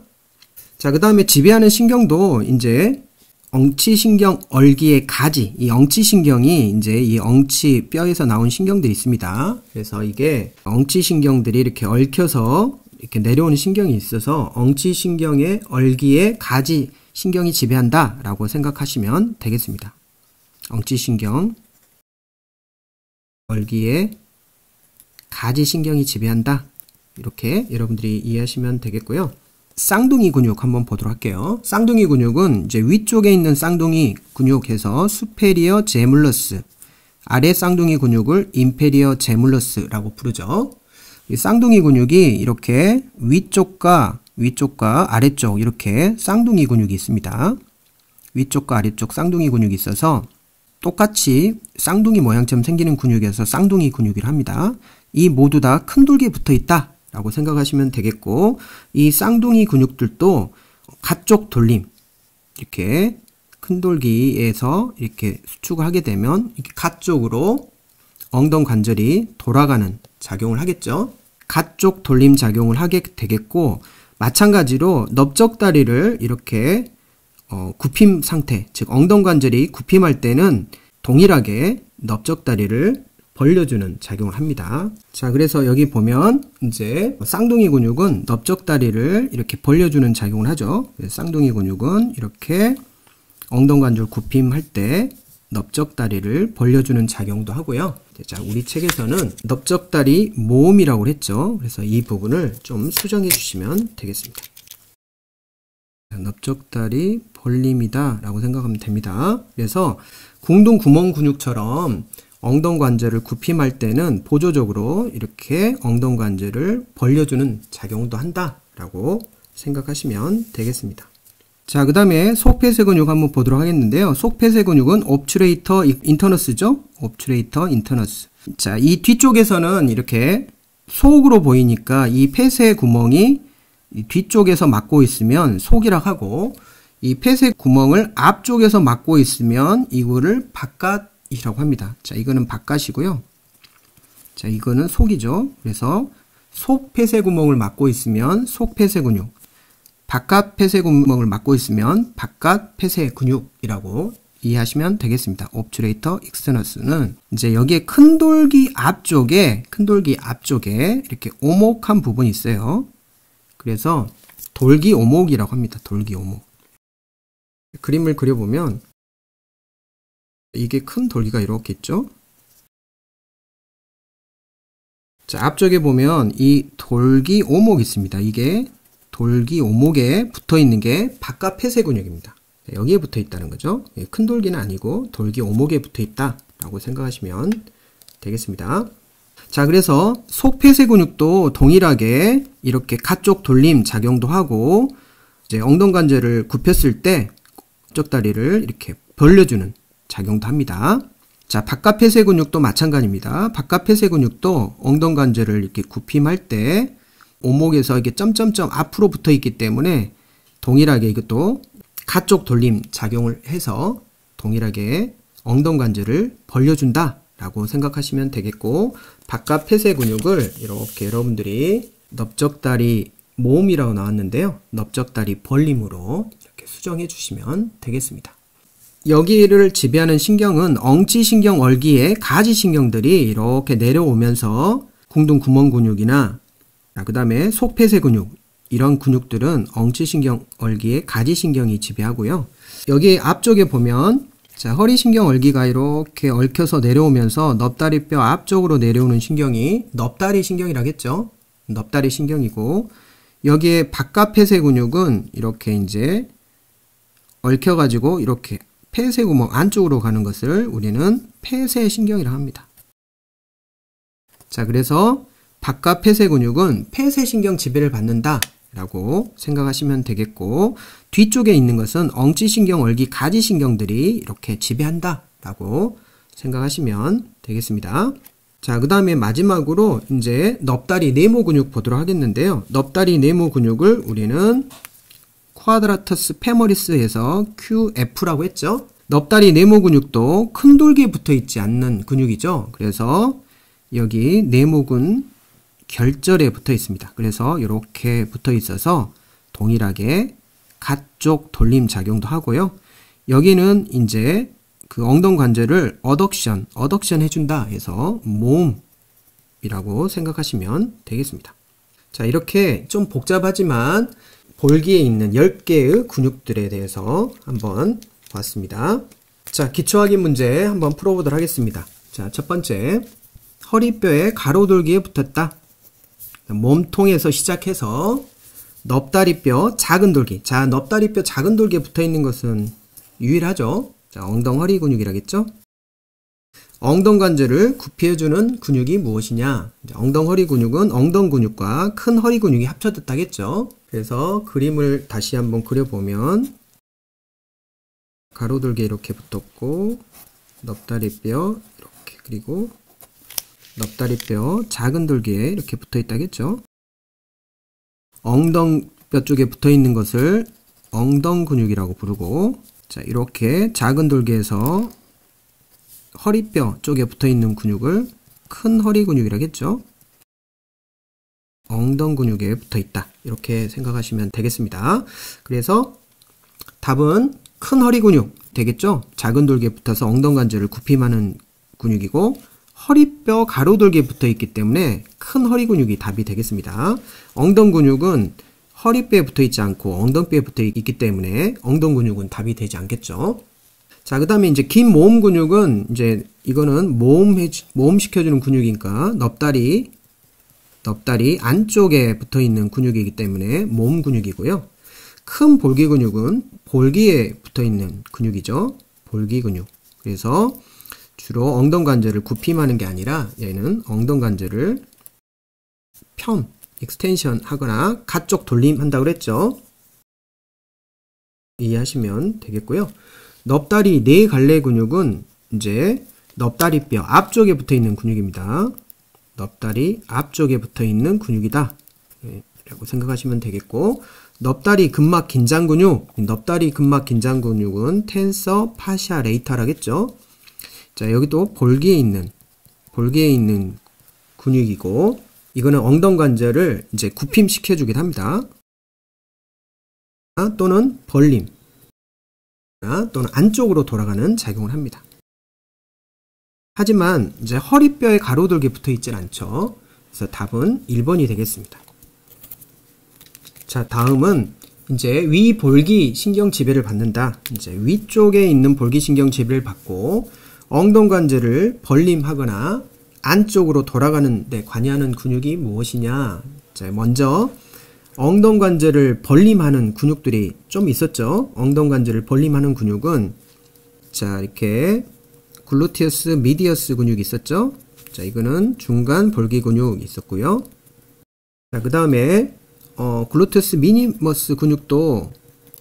자, 그 다음에 지배하는 신경도 이제 엉치신경 얼기의 가지, 이 엉치신경이 이제 이 엉치 뼈에서 나온 신경들이 있습니다. 그래서 이게 엉치신경들이 이렇게 얽혀서 이렇게 내려오는 신경이 있어서 엉치신경의 얼기의 가지 신경이 지배한다 라고 생각하시면 되겠습니다. 엉치신경 얼기의 가지 신경이 지배한다, 이렇게 여러분들이 이해하시면 되겠고요. 쌍둥이 근육 한번 보도록 할게요. 쌍둥이 근육은 이제 위쪽에 있는 쌍둥이 근육에서 수페리어 제물러스, 아래 쌍둥이 근육을 인페리어 제물러스라고 부르죠. 이 쌍둥이 근육이 이렇게 위쪽과 아래쪽 이렇게 쌍둥이 근육이 있습니다. 위쪽과 아래쪽 쌍둥이 근육이 있어서 똑같이 쌍둥이 모양처럼 생기는 근육에서 쌍둥이 근육이라 합니다. 이 모두 다 큰 돌기에 붙어 있다 라고 생각하시면 되겠고, 이 쌍둥이 근육들도 가쪽 돌림, 이렇게 큰 돌기에서 이렇게 수축을 하게 되면 이렇게 가쪽으로 엉덩관절이 돌아가는 작용을 하겠죠. 가쪽 돌림 작용을 하게 되겠고, 마찬가지로 넓적다리를 이렇게 굽힘 상태, 즉 엉덩관절이 굽힘할 때는 동일하게 넓적다리를 벌려주는 작용을 합니다. 자, 그래서 여기 보면 이제 쌍둥이 근육은 넓적다리를 이렇게 벌려주는 작용을 하죠. 쌍둥이 근육은 이렇게 엉덩관절 굽힘할 때 넓적다리를 벌려주는 작용도 하고요. 자, 우리 책에서는 넓적다리 모음이라고 했죠. 그래서 이 부분을 좀 수정해 주시면 되겠습니다. 넓적다리 벌림이다 라고 생각하면 됩니다. 그래서 궁둥구멍 근육처럼 엉덩관절을 굽힘할 때는 보조적으로 이렇게 엉덩관절을 벌려주는 작용도 한다 라고 생각하시면 되겠습니다. 자, 그 다음에 속폐쇄 근육 한번 보도록 하겠는데요. 속폐쇄 근육은 옵츄레이터 인터너스죠. 옵츄레이터 인터너스. 자, 이 뒤쪽에서는 이렇게 속으로 보이니까 이 폐쇄 구멍이 이 뒤쪽에서 막고 있으면 속이라고 하고, 이 폐쇄 구멍을 앞쪽에서 막고 있으면 이거를 바깥이라고 합니다. 자, 이거는 바깥이고요. 자, 이거는 속이죠. 그래서 속 폐쇄 구멍을 막고 있으면 속 폐쇄 근육, 바깥 폐쇄 구멍을 막고 있으면 바깥 폐쇄 근육이라고 이해하시면 되겠습니다. 옵츄레이터 익스터너스는 이제 여기에 큰 돌기 앞쪽에 이렇게 오목한 부분이 있어요. 그래서 돌기 오목이라고 합니다. 돌기 오목. 그림을 그려보면 이게 큰 돌기가 이렇게 있죠. 자, 앞쪽에 보면 이 돌기 오목이 있습니다. 이게 돌기 오목에 붙어 있는 게 바깥 폐쇄 근육입니다. 여기에 붙어 있다는 거죠. 큰 돌기는 아니고 돌기 오목에 붙어 있다 라고 생각하시면 되겠습니다. 자, 그래서 속 폐쇄 근육도 동일하게 이렇게 가쪽 돌림 작용도 하고, 이제 엉덩관절을 굽혔을 때 넓적다리를 이렇게 벌려주는 작용도 합니다. 자, 바깥 폐쇄 근육도 마찬가지입니다. 바깥 폐쇄 근육도 엉덩관절을 이렇게 굽힘할 때 오목에서 이게 점점점 앞으로 붙어 있기 때문에 동일하게 이것도 가쪽 돌림 작용을 해서 동일하게 엉덩관절을 벌려준다 라고 생각하시면 되겠고, 바깥 폐쇄 근육을 이렇게 여러분들이 넓적다리 모음이라고 나왔는데요. 넓적다리 벌림으로 이렇게 수정해 주시면 되겠습니다. 여기를 지배하는 신경은 엉치신경 얼기의 가지신경들이 이렇게 내려오면서 궁둥 구멍 근육이나 그 다음에 속폐쇄 근육, 이런 근육들은 엉치신경 얼기의 가지신경이 지배하고요. 여기 앞쪽에 보면 자, 허리신경 얼기가 이렇게 얽혀서 내려오면서 넙다리뼈 앞쪽으로 내려오는 신경이 넙다리 신경이라겠죠. 넙다리 신경이고, 여기에 바깥폐쇄 근육은 이렇게 이제 얽혀가지고 이렇게 폐쇄구멍 안쪽으로 가는 것을 우리는 폐쇄신경이라고 합니다. 자, 그래서 바깥폐쇄 근육은 폐쇄신경 지배를 받는다 라고 생각하시면 되겠고, 뒤쪽에 있는 것은 엉치신경 얼기 가지신경들이 이렇게 지배한다 라고 생각하시면 되겠습니다. 자, 그 다음에 마지막으로 이제 넙다리 네모 근육 보도록 하겠는데요. 넙다리 네모 근육을 우리는 쿼드라터스 페머리스에서 QF라고 했죠. 넙다리 네모 근육도 큰 돌기에 붙어 있지 않는 근육이죠. 그래서 여기 네모근 결절에 붙어 있습니다. 그래서 이렇게 붙어 있어서 동일하게 가쪽 돌림 작용도 하고요. 여기는 이제 그 엉덩 관절을 어덕션 해준다 해서 모음이라고 생각하시면 되겠습니다. 자, 이렇게 좀 복잡하지만 볼기에 있는 10개의 근육들에 대해서 한번 봤습니다. 자, 기초학위 문제 한번 풀어보도록 하겠습니다. 자, 첫 번째, 허리뼈에 가로돌기에 붙었다. 몸통에서 시작해서 넙다리뼈 작은 돌기. 자, 넙다리뼈 작은 돌기에 붙어 있는 것은 유일하죠. 자, 엉덩허리 근육이라겠죠. 엉덩관절을 구피해주는 근육이 무엇이냐? 엉덩허리 근육은 엉덩 근육과 큰 허리 근육이 합쳐졌다겠죠. 그래서 그림을 다시 한번 그려보면 가로돌기에 이렇게 붙었고, 넙다리뼈 이렇게, 그리고 넙다리뼈 작은 돌기에 이렇게 붙어 있다겠죠. 엉덩뼈 쪽에 붙어 있는 것을 엉덩 근육이라고 부르고, 자, 이렇게 작은 돌기에서 허리뼈 쪽에 붙어 있는 근육을 큰 허리 근육이라겠죠. 엉덩 근육에 붙어 있다. 이렇게 생각하시면 되겠습니다. 그래서 답은 큰 허리 근육 되겠죠. 작은 돌기에 붙어서 엉덩관절을 굽힘하는 근육이고, 허리뼈 가로돌기에 붙어 있기 때문에 큰 허리 근육이 답이 되겠습니다. 엉덩 근육은 허리뼈에 붙어 있지 않고 엉덩뼈에 붙어 있기 때문에 엉덩 근육은 답이 되지 않겠죠. 자, 그 다음에 이제 긴 모음 근육은 이제 이거는 모음 시켜주는 근육이니까 넙다리 안쪽에 붙어 있는 근육이기 때문에 모음 근육이고요. 큰 볼기 근육은 볼기에 붙어 있는 근육이죠. 볼기 근육. 그래서 주로 엉덩관절을 굽힘하는 게 아니라 얘는 엉덩관절을 익스텐션 하거나 가쪽 돌림 한다고 그랬죠. 이해하시면 되겠고요. 넙다리 네 갈래 근육은 이제 넙다리뼈 앞쪽에 붙어 있는 근육입니다. 넙다리 앞쪽에 붙어 있는 근육이다 라고 생각하시면 되겠고, 넙다리 근막 긴장 근육, 넙다리 근막 긴장 근육은 텐서 파시아 레이터라겠죠. 자, 여기도 볼기에 있는 근육이고, 이거는 엉덩관절을 이제 굽힘시켜 주긴 합니다. 또는 벌림, 또는 안쪽으로 돌아가는 작용을 합니다. 하지만 이제 허리뼈에 가로돌기에 붙어 있진 않죠. 그래서 답은 1번이 되겠습니다. 자, 다음은 이제 위 볼기 신경 지배를 받는다. 이제 위쪽에 있는 볼기 신경 지배를 받고 엉덩관절을 벌림하거나 안쪽으로 돌아가는 데 관여하는 근육이 무엇이냐? 자, 먼저 엉덩관절을 벌림하는 근육들이 좀 있었죠. 엉덩관절을 벌림하는 근육은 자, 이렇게 글루티우스 미디어스 근육이 있었죠. 자, 이거는 중간 볼기 근육이 있었고요. 자, 그 다음에 글루티우스 미니머스 근육도,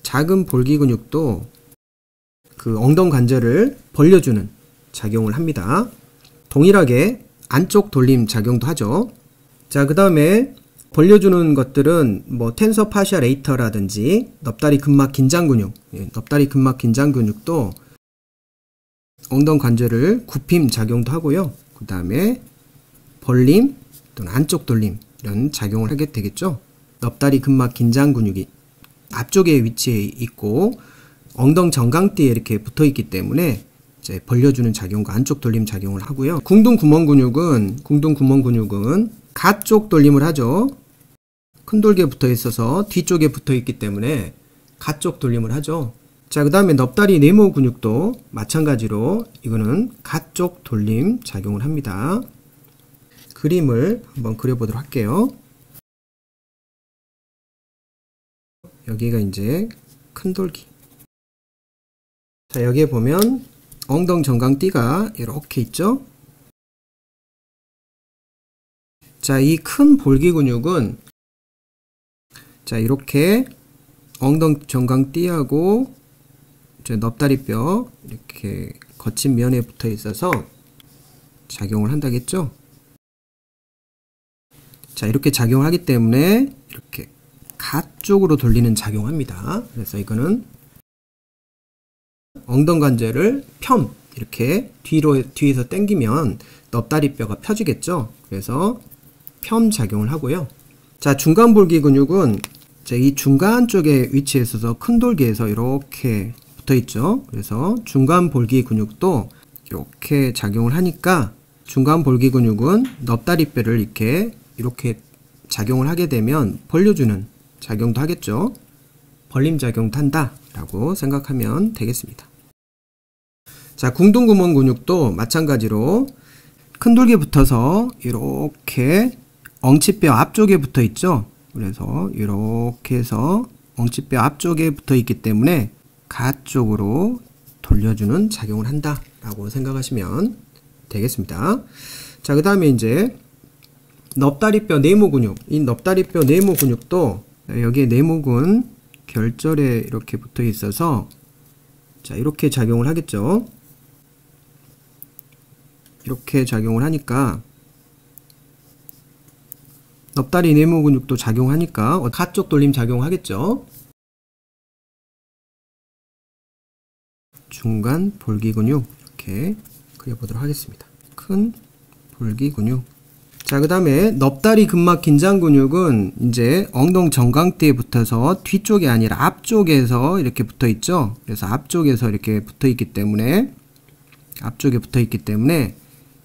작은 볼기 근육도 그 엉덩관절을 벌려주는 작용을 합니다. 동일하게 안쪽 돌림 작용도 하죠. 자, 그 다음에 벌려주는 것들은 뭐 텐서 파시아 레이터라든지 넙다리 근막 긴장 근육, 넙다리 근막 긴장 근육도 엉덩관절을 굽힘 작용도 하고요. 그 다음에 벌림 또는 안쪽 돌림 이런 작용을 하게 되겠죠. 넙다리 근막 긴장 근육이 앞쪽에 위치해 있고 엉덩 정강띠에 이렇게 붙어 있기 때문에 이제 벌려주는 작용과 안쪽 돌림 작용을 하고요. 궁둥 구멍 근육은 가쪽 돌림을 하죠. 큰 돌기에 붙어 있어서 뒤쪽에 붙어 있기 때문에 가쪽 돌림을 하죠. 자, 그 다음에 넙다리 네모 근육도 마찬가지로 이거는 가쪽 돌림 작용을 합니다. 그림을 한번 그려보도록 할게요. 여기가 이제 큰 돌기. 자, 여기에 보면 엉덩 정강띠가 이렇게 있죠. 자, 이 큰 볼기 근육은 자, 이렇게 엉덩 정강띠하고 넙다리뼈 이렇게 거친 면에 붙어 있어서 작용을 한다겠죠. 자, 이렇게 작용을 하기 때문에 이렇게 가쪽으로 돌리는 작용합니다. 그래서 이거는 엉덩 관절을 이렇게 뒤에서 당기면 넙다리뼈가 펴지겠죠. 그래서 편 작용을 하고요. 자, 중간 볼기 근육은 이 중간 쪽에 위치해 있어서 큰 돌기에서 이렇게 붙어 있죠. 그래서 중간 볼기 근육도 이렇게 작용을 하니까 중간 볼기 근육은 넙다리뼈를 이렇게 작용을 하게 되면 벌려주는 작용도 하겠죠. 벌림 작용도 한다 라고 생각하면 되겠습니다. 자, 궁둥구멍 근육도 마찬가지로 큰 돌기에 붙어서 이렇게 엉치뼈 앞쪽에 붙어 있죠. 그래서 이렇게 해서 엉치뼈 앞쪽에 붙어 있기 때문에 가쪽으로 돌려주는 작용을 한다 라고 생각하시면 되겠습니다. 자, 그 다음에 이제 넙다리뼈 네모 근육, 이 넙다리뼈 네모 근육도 여기에 네모근 결절에 이렇게 붙어 있어서 자, 이렇게 작용을 하겠죠. 이렇게 작용을 하니까 넙다리 네모 근육도 작용하니까 가쪽 돌림 작용하겠죠. 중간 볼기 근육 이렇게 그려보도록 하겠습니다. 큰 볼기 근육. 자, 그 다음에 넙다리 근막 긴장 근육은 이제 엉덩 정강띠에 붙어서 뒤쪽이 아니라 앞쪽에서 이렇게 붙어 있죠. 그래서 앞쪽에서 이렇게 붙어 있기 때문에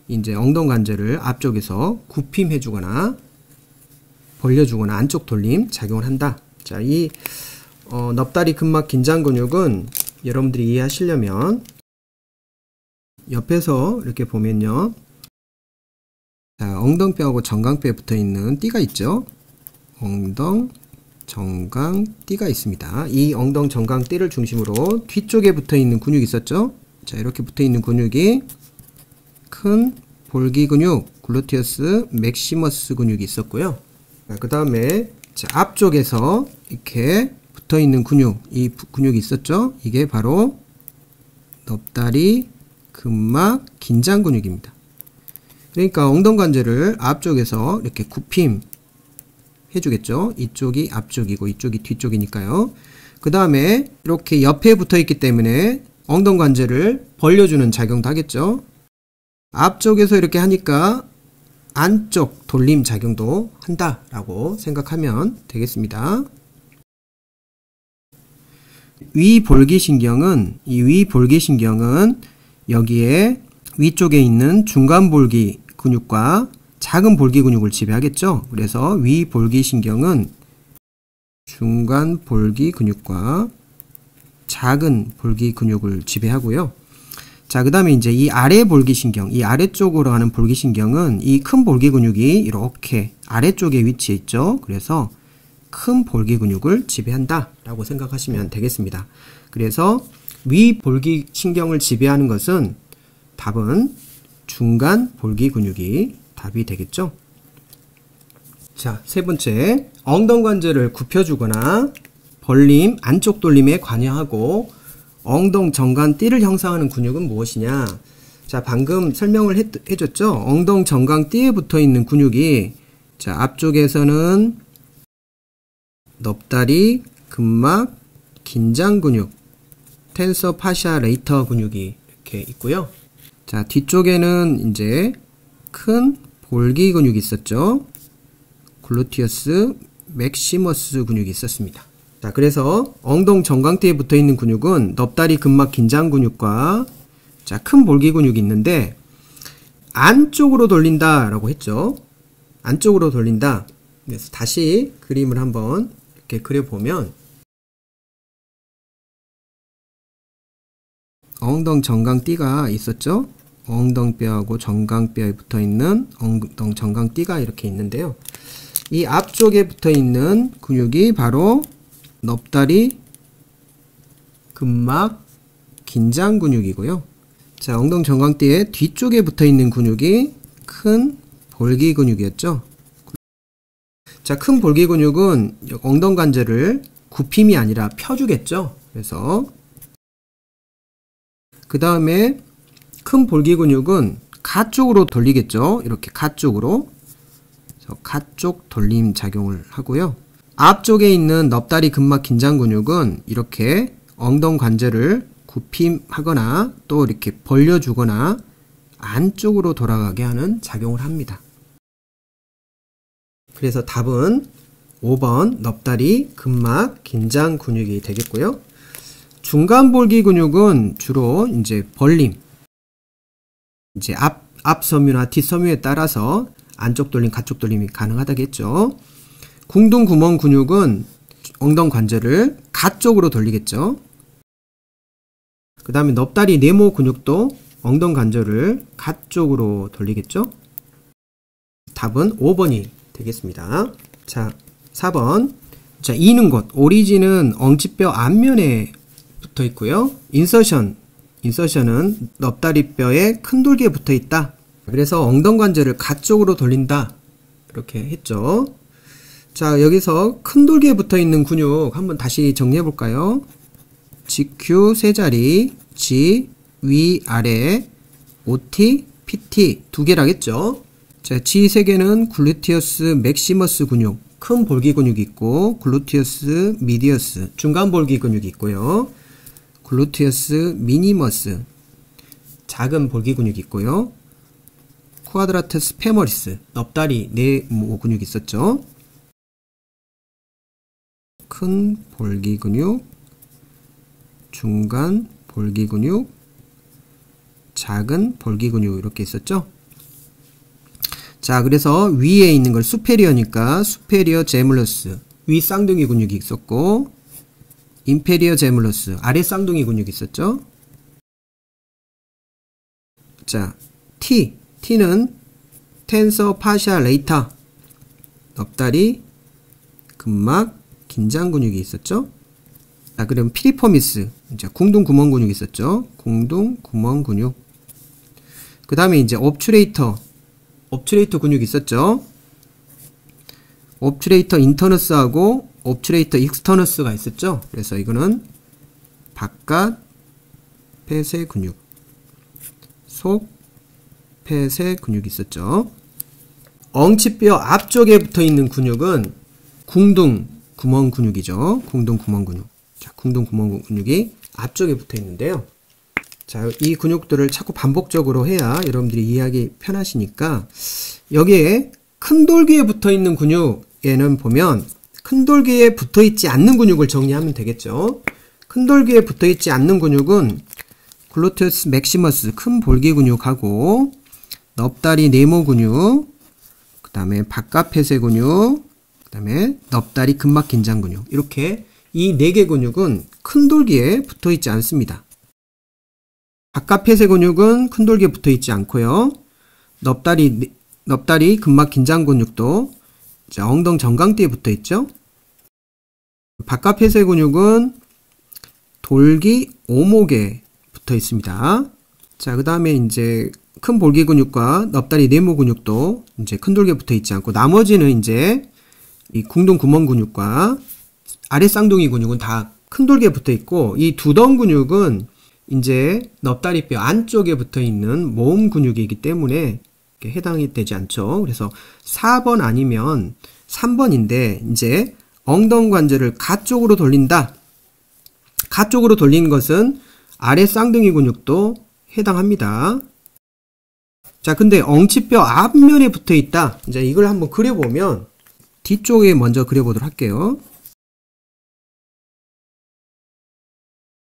이제 엉덩 관절을 앞쪽에서 굽힘해 주거나 벌려주거나 안쪽 돌림 작용을 한다. 자, 이 넙다리 근막 긴장 근육은 여러분들이 이해하시려면 옆에서 이렇게 보면요. 자, 엉덩뼈하고 정강뼈에 붙어 있는 띠가 있죠. 엉덩 정강띠가 있습니다. 이 엉덩 정강띠를 중심으로 뒤쪽에 붙어 있는 근육이 있었죠. 자, 이렇게 붙어 있는 근육이 큰 볼기 근육, 글루티어스 맥시머스 근육이 있었고요. 그 다음에 앞쪽에서 이렇게 붙어 있는 근육, 이 근육이 있었죠. 이게 바로 넙다리 근막 긴장 근육입니다. 그러니까 엉덩 관절을 앞쪽에서 이렇게 굽힘 해주겠죠. 이쪽이 앞쪽이고 이쪽이 뒤쪽이니까요. 그 다음에 이렇게 옆에 붙어 있기 때문에 엉덩 관절을 벌려주는 작용도 하겠죠. 앞쪽에서 이렇게 하니까 안쪽 돌림 작용도 한다라고 생각하면 되겠습니다. 위 볼기신경은 여기에 위쪽에 있는 중간 볼기 근육과 작은 볼기 근육을 지배하겠죠. 그래서 위 볼기신경은 중간 볼기 근육과 작은 볼기 근육을 지배하고요. 자, 그 다음에 이제 이 아래 볼기신경, 이 아래쪽으로 가는 볼기신경은 이 큰 볼기 근육이 이렇게 아래쪽에 위치해 있죠. 그래서 큰 볼기 근육을 지배한다 라고 생각하시면 되겠습니다. 그래서 위 볼기신경을 지배하는 것은 답은 중간 볼기 근육이 답이 되겠죠. 자, 세 번째, 엉덩 관절을 굽혀주거나 벌림, 안쪽 돌림에 관여하고 엉덩 정강띠를 형성하는 근육은 무엇이냐? 자, 방금 설명을 해줬죠? 엉덩 정강띠에 붙어 있는 근육이 자, 앞쪽에서는 넙다리 근막 긴장 근육, 텐서 파샤 레이터 근육이 이렇게 있고요. 자, 뒤쪽에는 이제 큰 볼기 근육이 있었죠. 글루티어스 맥시머스 근육이 있었습니다. 자, 그래서 엉덩 정강대에 붙어 있는 근육은 넙다리 근막 긴장 근육과 자, 큰 볼기 근육이 있는데 안쪽으로 돌린다 라고 했죠. 안쪽으로 돌린다. 그래서 다시 그림을 한번 이렇게 그려보면 엉덩 정강띠가 있었죠. 엉덩뼈하고 정강뼈에 붙어있는 엉덩 정강띠가 이렇게 있는데요. 이 앞쪽에 붙어있는 근육이 바로 넙다리 근막 긴장 근육이고요. 자, 엉덩 정강띠의 뒤쪽에 붙어있는 근육이 큰 볼기 근육이었죠. 자, 큰 볼기 근육은 엉덩 관절을 굽힘이 아니라 펴주겠죠. 그래서 그 다음에 큰 볼기 근육은 가쪽으로 돌리겠죠. 이렇게 가쪽으로. 그래서 가쪽 돌림 작용을 하고요. 앞쪽에 있는 넙다리 근막 긴장 근육은 이렇게 엉덩 관절을 굽힘하거나 또 이렇게 벌려주거나 안쪽으로 돌아가게 하는 작용을 합니다. 그래서 답은 5번 넙다리 근막 긴장 근육이 되겠고요. 중간 볼기 근육은 주로 이제 벌림, 이제 앞 섬유나 뒷 섬유에 따라서 안쪽 돌림, 가쪽 돌림이 가능하다겠죠. 궁둥 구멍 근육은 엉덩 관절을 가쪽으로 돌리겠죠. 그 다음에 넙다리 네모 근육도 엉덩 관절을 가쪽으로 돌리겠죠. 답은 5번이 되겠습니다. 자, 4번. 자, 이는 것. 오리진은 엉치뼈 앞면에 붙어 있고요. 인서션은 넙다리뼈의 큰 돌기에 붙어 있다. 그래서 엉덩 관절을 가쪽으로 돌린다. 이렇게 했죠. 자, 여기서 큰 돌기에 붙어 있는 근육 한번 다시 정리해 볼까요? GQ 세 자리, G, 위, 아래, OT, PT 두 개라겠죠. 자, G 세 개는 글루티어스 맥시머스 근육, 큰 볼기 근육이 있고, 글루티어스 미디어스, 중간 볼기 근육이 있고요. 글루티어스 미니머스, 작은 볼기 근육이 있고요. 쿠아드라투스 페머리스, 넙다리 네모 근육이 있었죠. 큰 볼기 근육, 중간 볼기 근육, 작은 볼기 근육 이렇게 있었죠. 자, 그래서 위에 있는 걸 수페리어니까 수페리어 제물러스, 위 쌍둥이 근육이 있었고, 인페리어 제물러스, 아래 쌍둥이 근육이 있었죠. 자, T는 텐서 파시아 레이타, 넙다리 근막 긴장 근육이 있었죠. 자, 그럼 피리포미스, 자, 궁둥 구멍 근육이 있었죠. 궁둥 구멍 근육. 그 다음에 이제 옵츄레이터 근육이 있었죠. 옵츄레이터 인터너스하고 옵츄레이터 익스터너스가 있었죠. 그래서 이거는 바깥 폐쇄 근육, 속 폐쇄 근육이 있었죠. 엉치뼈 앞쪽에 붙어 있는 근육은 궁둥 구멍 근육이죠. 궁둥 구멍 근육. 자, 궁둥 구멍 근육이 앞쪽에 붙어 있는데요. 자, 이 근육들을 자꾸 반복적으로 해야 여러분들이 이해하기 편하시니까 여기에 큰 돌기에 붙어 있는 근육에는 보면 큰 돌기에 붙어 있지 않는 근육을 정리하면 되겠죠. 큰 돌기에 붙어 있지 않는 근육은 글루티어스 맥시머스 큰 볼기 근육하고 넙다리 네모 근육, 그 다음에 바깥 폐쇄 근육, 그 다음에 넙다리 근막 긴장 근육, 이렇게 이 4개 근육은 큰 돌기에 붙어 있지 않습니다. 바깥 폐쇄 근육은 큰 돌기에 붙어 있지 않고요. 넙다리 근막 긴장 근육도 자, 엉덩 정강띠에 붙어 있죠. 바깥 폐쇄 근육은 돌기 오목에 붙어 있습니다. 자, 그 다음에 이제 큰 볼기 근육과 넙다리 네모 근육도 이제 큰 돌기에 붙어 있지 않고 나머지는 이제 이 궁둥 구멍 근육과 아래 쌍둥이 근육은 다 큰 돌기에 붙어 있고 이 두덩 근육은 이제 넙다리뼈 안쪽에 붙어 있는 모음 근육이기 때문에 해당이 되지 않죠. 그래서 4번 아니면 3번인데 이제 엉덩 관절을 가쪽으로 돌린다. 가쪽으로 돌리는 것은 아래 쌍둥이 근육도 해당합니다. 자, 근데 엉치뼈 앞면에 붙어 있다. 이제 이걸 한번 그려보면 뒤쪽에 먼저 그려보도록 할게요.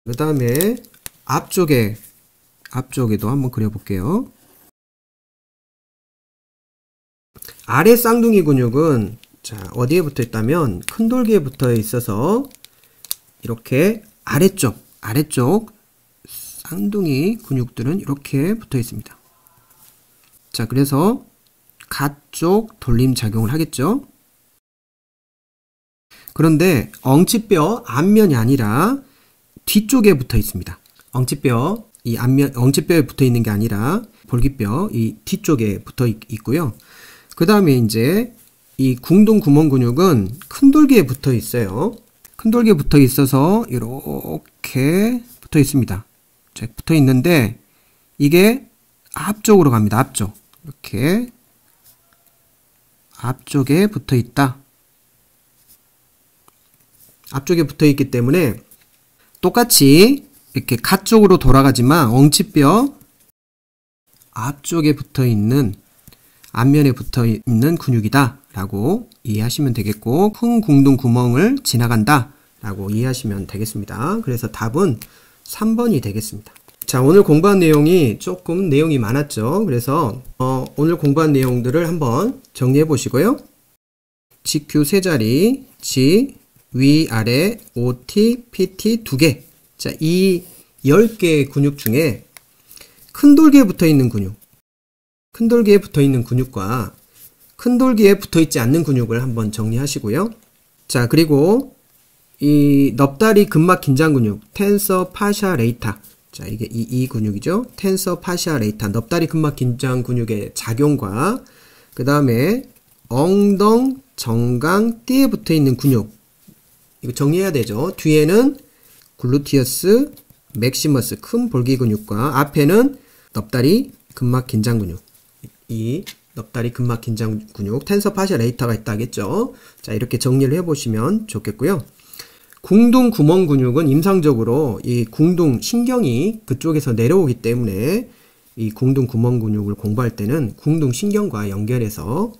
그 다음에 앞쪽에도 한번 그려볼게요. 아래 쌍둥이 근육은 자, 어디에 붙어 있다면 큰 돌기에 붙어 있어서 이렇게 아래쪽 쌍둥이 근육들은 이렇게 붙어 있습니다. 자, 그래서 가쪽 돌림 작용을 하겠죠. 그런데 엉치뼈 앞면이 아니라 뒤쪽에 붙어 있습니다. 엉치뼈, 이 앞면, 엉치뼈에 붙어 있는 게 아니라 볼기뼈, 이 뒤쪽에 붙어 있고요. 그 다음에 이제 이 궁둥 구멍 근육은 큰 돌기에 붙어 있어요. 큰 돌기에 붙어 있어서 이렇게 붙어 있습니다. 자, 붙어 있는데 이게 앞쪽으로 갑니다. 앞쪽. 이렇게 앞쪽에 붙어 있다. 앞쪽에 붙어 있기 때문에 똑같이 이렇게 가쪽으로 돌아가지만 엉치뼈 앞쪽에 붙어 있는 앞면에 붙어 있는 근육이다 라고 이해하시면 되겠고, 큰 궁둥 구멍을 지나간다 라고 이해하시면 되겠습니다. 그래서 답은 3번이 되겠습니다. 자, 오늘 공부한 내용이 조금 내용이 많았죠. 그래서 오늘 공부한 내용들을 한번 정리해 보시고요. GQ 3자리, G, 위, 아래, OT, PT 2개. 자, 이 10개의 근육 중에 큰 돌기에 붙어 있는 근육, 큰 돌기에 붙어 있는 근육과 큰 돌기에 붙어 있지 않는 근육을 한번 정리하시고요. 자, 그리고 이 넙다리 근막 긴장 근육, 텐서 파샤 레이타. 자, 이게 이 근육이죠. 텐서 파샤 레이타. 넙다리 근막 긴장 근육의 작용과 그 다음에 엉덩 정강 띠에 붙어 있는 근육. 이거 정리해야 되죠. 뒤에는 글루티어스 맥시머스 큰 볼기 근육과 앞에는 넙다리 근막 긴장 근육. 이 넙다리 근막 긴장 근육, 텐서 파샤 레이터가 있다겠죠. 자, 이렇게 정리를 해보시면 좋겠고요. 궁둥 구멍 근육은 임상적으로 이 궁둥 신경이 그쪽에서 내려오기 때문에 이 궁둥 구멍 근육을 공부할 때는 궁둥 신경과 연결해서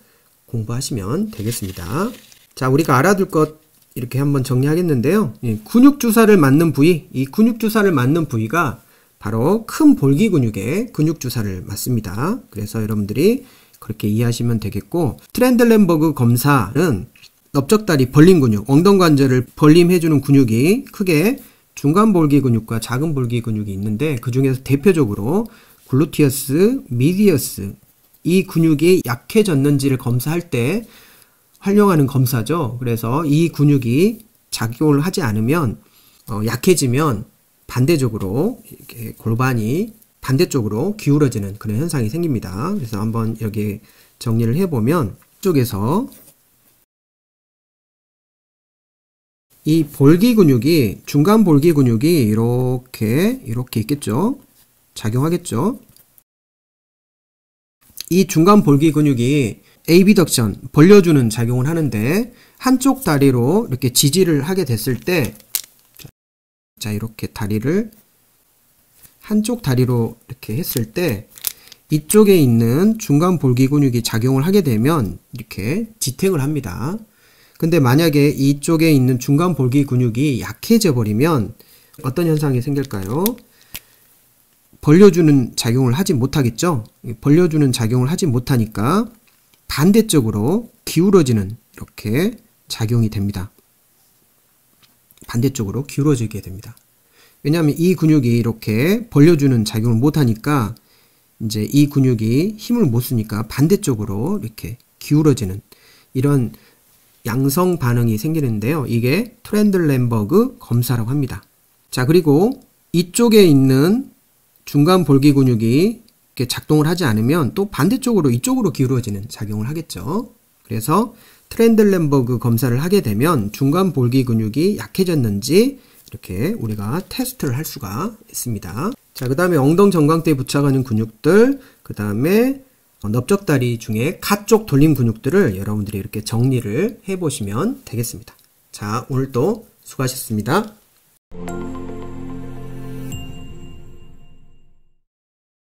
공부하시면 되겠습니다. 자, 우리가 알아둘 것 이렇게 한번 정리하겠는데요. 근육 주사를 맞는 부위, 이 근육 주사를 맞는 부위가 바로 큰 볼기 근육에 근육 주사를 맞습니다. 그래서 여러분들이 그렇게 이해하시면 되겠고, 트렌들렌버그 검사는 넓적다리 벌림 근육, 엉덩관절을 벌림해주는 근육이 크게 중간 볼기 근육과 작은 볼기 근육이 있는데 그 중에서 대표적으로 글루티어스, 미디어스 이 근육이 약해졌는지를 검사할 때 활용하는 검사죠. 그래서 이 근육이 작용을 하지 않으면 약해지면 반대적으로 이렇게 골반이 반대쪽으로 기울어지는 그런 현상이 생깁니다. 그래서 한번 여기 정리를 해보면 이쪽에서 이 볼기 근육이 중간 볼기 근육이 이렇게 있겠죠. 작용하겠죠. 이 중간 볼기 근육이 에이비덕션 벌려주는 작용을 하는데 한쪽 다리로 이렇게 지지를 하게 됐을 때 자, 이렇게 다리를 한쪽 다리로 이렇게 했을 때 이쪽에 있는 중간 볼기 근육이 작용을 하게 되면 이렇게 지탱을 합니다. 근데 만약에 이쪽에 있는 중간 볼기 근육이 약해져 버리면 어떤 현상이 생길까요? 벌려주는 작용을 하지 못하겠죠? 벌려주는 작용을 하지 못하니까 반대쪽으로 기울어지는 이렇게 작용이 됩니다. 반대쪽으로 기울어지게 됩니다. 왜냐하면 이 근육이 이렇게 벌려주는 작용을 못하니까 이제 이 근육이 힘을 못 쓰니까 반대쪽으로 이렇게 기울어지는 이런 양성 반응이 생기는데요. 이게 트렌들렌버그 검사라고 합니다. 자, 그리고 이쪽에 있는 중간 볼기 근육이 이렇게 작동을 하지 않으면 또 반대쪽으로 이쪽으로 기울어지는 작용을 하겠죠. 그래서 트렌들렌버그 검사를 하게 되면 중간 볼기 근육이 약해졌는지 이렇게 우리가 테스트를 할 수가 있습니다. 자, 그 다음에 엉덩 정강대에 붙여가는 근육들, 그 다음에 넓적다리 중에 가쪽 돌림 근육들을 여러분들이 이렇게 정리를 해보시면 되겠습니다. 자, 오늘도 수고하셨습니다.